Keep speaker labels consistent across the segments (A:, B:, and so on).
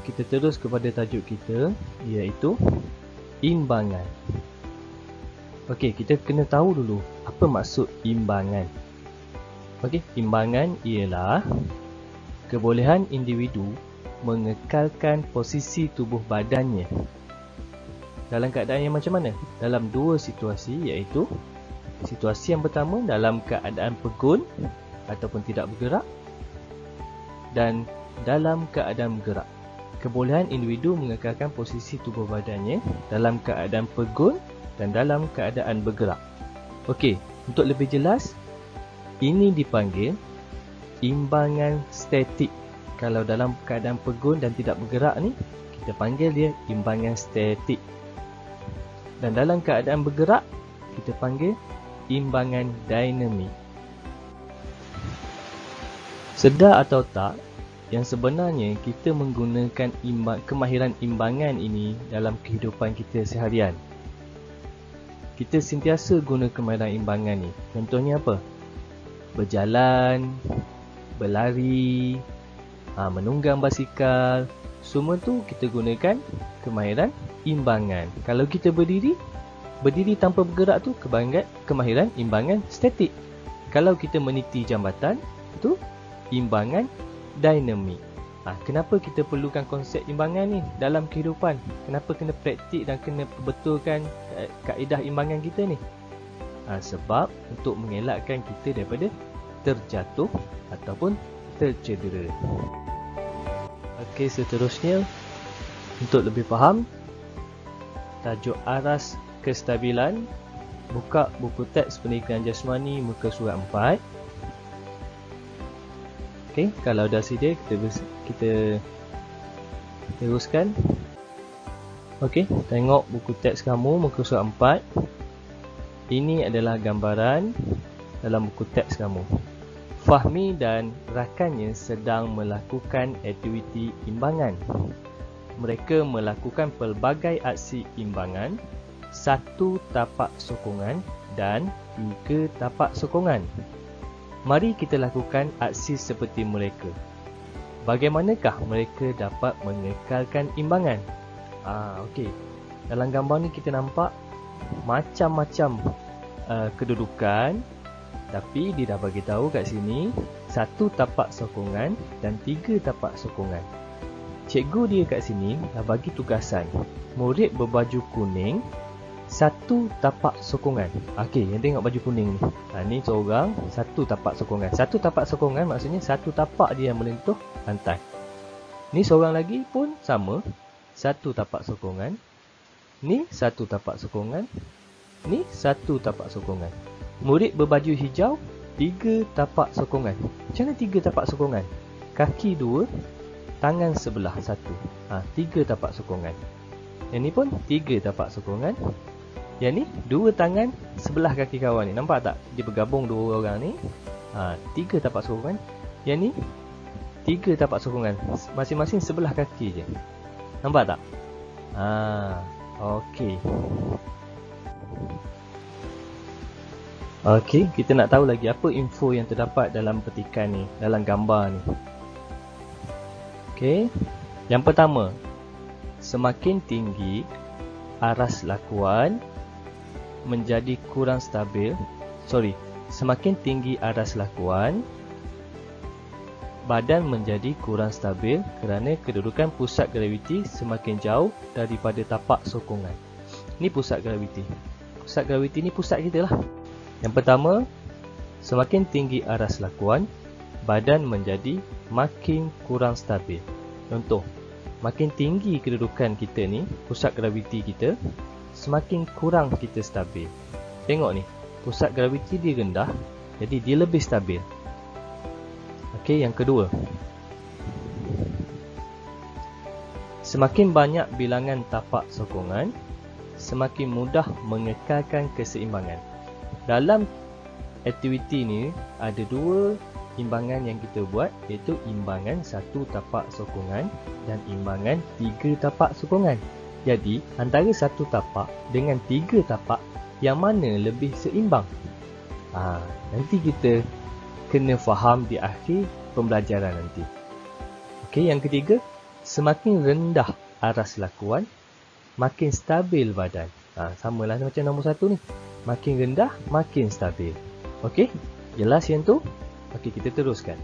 A: kita terus kepada tajuk kita, iaitu imbangan. Okey, kita kena tahu dulu apa maksud imbangan. Okey, imbangan ialah kebolehan individu mengekalkan posisi tubuh badannya dalam keadaan yang macam mana? Dalam dua situasi, iaitu situasi yang pertama dalam keadaan pegun ataupun tidak bergerak, dan dalam keadaan bergerak. Kebolehan individu mengekalkan posisi tubuh badannya dalam keadaan pegun dan dalam keadaan bergerak. Okey, untuk lebih jelas, ini dipanggil imbangan statik. Kalau dalam keadaan pegun dan tidak bergerak ni, kita panggil dia imbangan statik. Dan dalam keadaan bergerak, kita panggil imbangan dinamik. Sedar atau tak, yang sebenarnya kita menggunakan kemahiran imbangan ini dalam kehidupan kita seharian. Kita sentiasa guna kemahiran imbangan ni. Contohnya apa? Berjalan, berlari, menunggang basikal, semua tu kita gunakan kemahiran imbangan. Kalau kita berdiri tanpa bergerak tu kemahiran imbangan statik. Kalau kita meniti jambatan, tu imbangan dinamik. Kenapa kita perlukan konsep imbangan ni dalam kehidupan? Kenapa kena praktik dan kena betulkan kaedah imbangan kita ni? Sebab untuk mengelakkan kita daripada terjatuh ataupun tercedera. Okey, seterusnya, untuk lebih faham tajuk aras kestabilan, buka buku teks pendidikan jasmani muka surat 4. Okey, kalau dah sedia, kita teruskan. Okey, tengok buku teks kamu muka surat 4. Ini adalah gambaran dalam buku teks kamu. Fahmi dan rakannya sedang melakukan aktiviti imbangan. Mereka melakukan pelbagai aksi imbangan, 1 tapak sokongan dan 3 tapak sokongan. Mari kita lakukan aksi seperti mereka. Bagaimanakah mereka dapat mengekalkan imbangan? Okey. Dalam gambar ni kita nampak macam-macam kedudukan, tapi dia dah bagi tahu kat sini 1 tapak sokongan dan 3 tapak sokongan. Cikgu dia kat sini dah bagi tugasan. Murid berbaju kuning 1 tapak sokongan. Okey, yang tengok baju kuning ni. Ni seorang 1 tapak sokongan. 1 tapak sokongan maksudnya 1 tapak dia yang menyentuh lantai. Ni seorang lagi pun sama, 1 tapak sokongan. Ni 1 tapak sokongan. Ni 1 tapak sokongan. Murid berbaju hijau 3 tapak sokongan. Macam mana 3 tapak sokongan? Kaki 2, tangan sebelah 1. 3 tapak sokongan. Yang ni pun 3 tapak sokongan. Yang ni 2 tangan sebelah kaki kawan ni. Nampak tak? Dia bergabung 2 orang ni. 3 tapak sokongan. Yang ni 3 tapak sokongan. Masing-masing sebelah kaki je. Nampak tak? Okey. Okey, kita nak tahu lagi apa info yang terdapat dalam petikan ni, dalam gambar ni. Okey. Yang pertama, semakin tinggi aras lakuan menjadi kurang stabil. Semakin tinggi aras lakuan, badan menjadi kurang stabil kerana kedudukan pusat graviti semakin jauh daripada tapak sokongan. Ni pusat graviti. Pusat graviti ni pusat kita lah. Yang pertama, semakin tinggi aras lakuan, badan menjadi makin kurang stabil. Contoh, makin tinggi kedudukan kita ni, pusat graviti kita, semakin kurang kita stabil. Tengok ni, pusat graviti dia rendah, jadi dia lebih stabil. Okey, yang kedua, semakin banyak bilangan tapak sokongan, semakin mudah mengekalkan keseimbangan. Dalam aktiviti ni ada 2 imbangan yang kita buat, iaitu imbangan 1 tapak sokongan dan imbangan 3 tapak sokongan. Jadi antara 1 tapak dengan 3 tapak, yang mana lebih seimbang? Nanti kita kena faham di akhir pembelajaran nanti. Okey, yang ketiga, Semakin rendah aras lakuan, makin stabil badan. Samalah macam nombor 1 ni. Makin rendah, makin stabil. Okey, jelas yang tu? Okey, kita teruskan.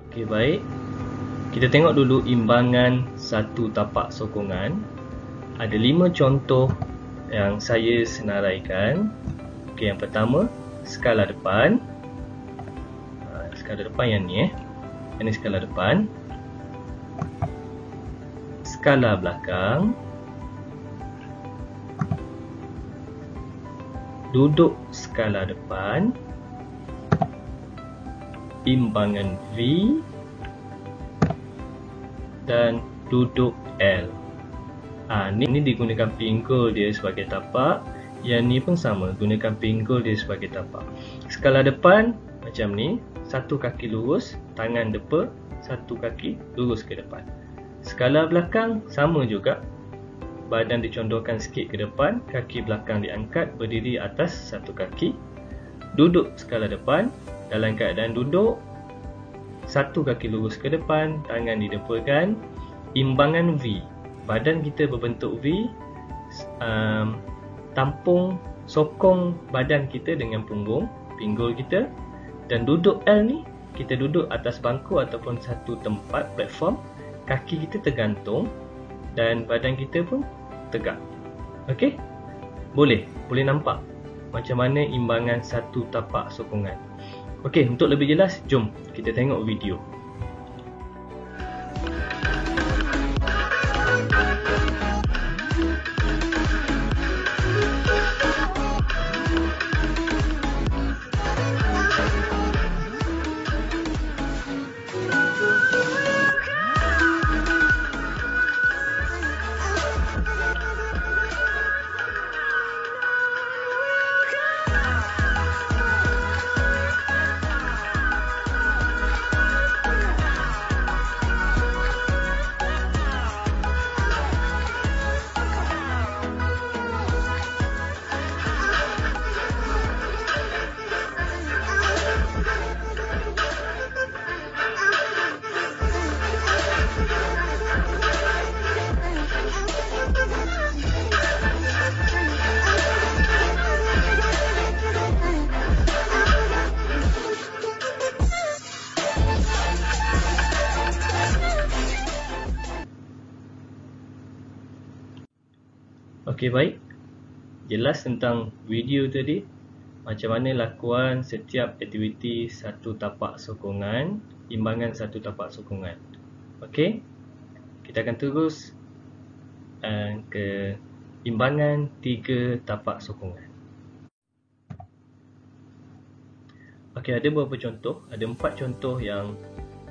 A: Okey, baik. Kita tengok dulu imbangan satu tapak sokongan. Ada 5 contoh yang saya senaraikan. Okey, yang pertama, skala depan. Skala depan yang ni Ini skala depan. Skala belakang. Duduk skala depan. Imbangan V. Dan duduk L. Ni digunakan pinggul dia sebagai tapak. Yang ni pun sama, gunakan pinggul dia sebagai tapak. Skala depan macam ni, satu kaki lurus, tangan depa, satu kaki lurus ke depan. Skala belakang sama juga. Badan dicondorkan sikit ke depan, kaki belakang diangkat, berdiri atas satu kaki. Duduk skala depan, dalam keadaan duduk, satu kaki lurus ke depan, tangan didepakan. Imbangan V. Badan kita berbentuk V, tampung, sokong badan kita dengan punggung, pinggul kita. Dan duduk L ni, kita duduk atas bangku ataupun satu tempat, platform. Kaki kita tergantung dan badan kita pun tegak. Okey? Boleh nampak macam mana imbangan satu tapak sokongan. Okey, untuk lebih jelas, jom kita tengok video. Okey, baik. Jelas tentang video tadi, macam mana lakuan setiap aktiviti satu tapak sokongan, imbangan satu tapak sokongan. Okey, kita akan terus ke imbangan 3 tapak sokongan. Okey, ada beberapa contoh, ada 4 contoh yang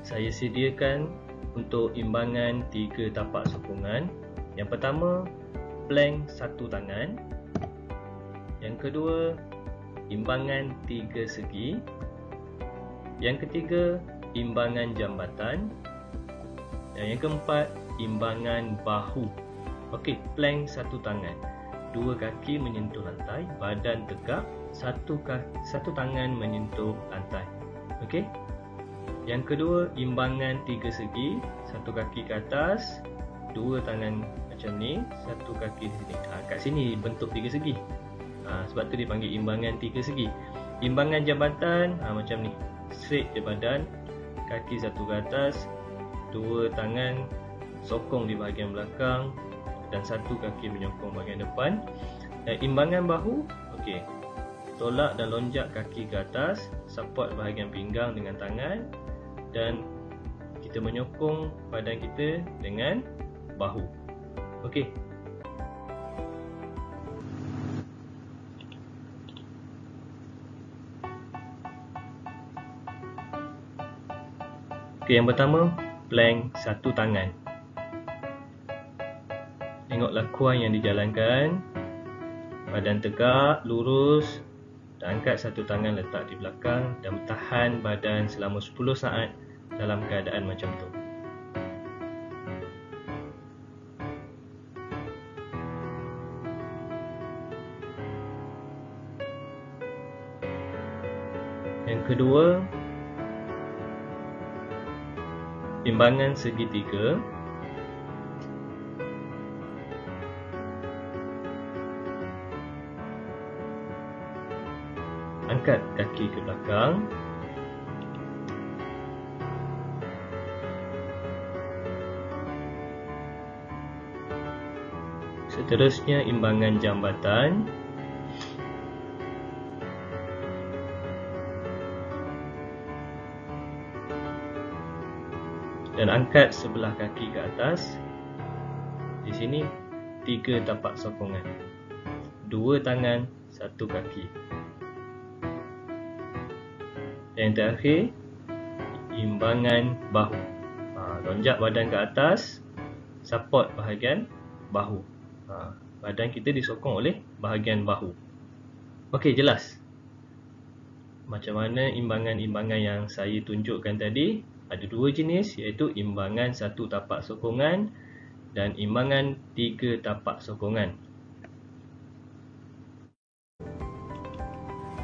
A: saya sediakan untuk imbangan 3 tapak sokongan. Yang pertama, plank satu tangan. Yang kedua, imbangan 3 segi. Yang ketiga, imbangan jambatan. Dan yang keempat, imbangan bahu. Okey, plank satu tangan. 2 kaki menyentuh lantai, badan tegak, satu tangan menyentuh lantai. Okey. Yang kedua, imbangan 3 segi, 1 kaki ke atas, 2 tangan macam ni, 1 kaki di sini. Kat sini bentuk 3 segi. Sebab tu dipanggil imbangan 3 segi. Imbangan jambatan macam ni. Straight je badan, kaki 1 ke atas, 2 tangan sokong di bahagian belakang dan 1 kaki menyokong bahagian depan. Dan imbangan bahu, okey. Tolak dan lonjak kaki ke atas, support bahagian pinggang dengan tangan dan kita menyokong badan kita dengan bahu. Okey. Okey, yang pertama, plank satu tangan. Tengok lakuan yang dijalankan. Badan tegak, lurus, dan angkat satu tangan letak di belakang dan tahan badan selama 10 saat dalam keadaan macam tu. Yang kedua, imbangan segitiga. Angkat kaki ke belakang. Seterusnya imbangan jambatan. Dan angkat sebelah kaki ke atas. Di sini 3 tapak sokongan. 2 tangan, 1 kaki. Dan yang terakhir, imbangan bahu. Lonjak badan ke atas, support bahagian bahu. Badan kita disokong oleh bahagian bahu. Okey, jelas? Macam mana imbangan-imbangan yang saya tunjukkan tadi? Ada 2 jenis, iaitu imbangan 1 tapak sokongan dan imbangan 3 tapak sokongan.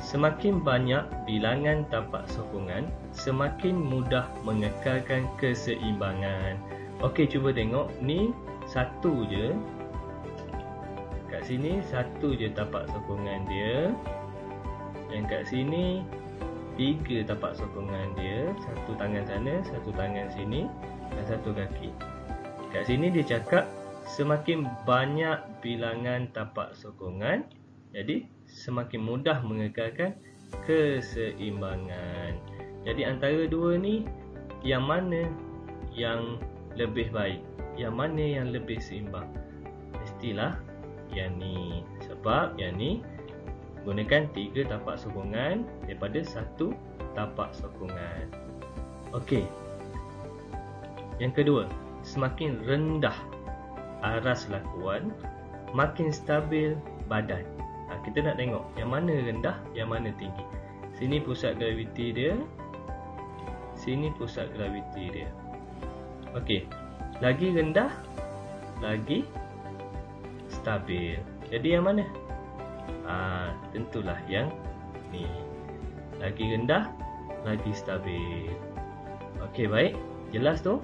A: Semakin banyak bilangan tapak sokongan, semakin mudah mengekalkan keseimbangan. Okey, cuba tengok. Ni 1 je. Kat sini 1 je tapak sokongan dia. Yang kat sini 3 tapak sokongan dia. 1 tangan sana, 1 tangan sini dan 1 kaki. Kat sini dia cakap semakin banyak bilangan tapak sokongan, jadi semakin mudah mengekalkan keseimbangan. Jadi antara 2 ni, yang mana yang lebih baik? Yang mana yang lebih seimbang? Mestilah yang ni. Sebab yang ni gunakan 3 tapak sokongan daripada 1 tapak sokongan. Okey. Yang kedua, semakin rendah aras lakuan, makin stabil badan. Kita nak tengok yang mana rendah, yang mana tinggi. Sini pusat graviti dia, sini pusat graviti dia. Okey, lagi rendah, lagi stabil. Jadi yang mana? Tentulah yang ni. Lagi rendah, lagi stabil. Okey, baik. Jelas tu?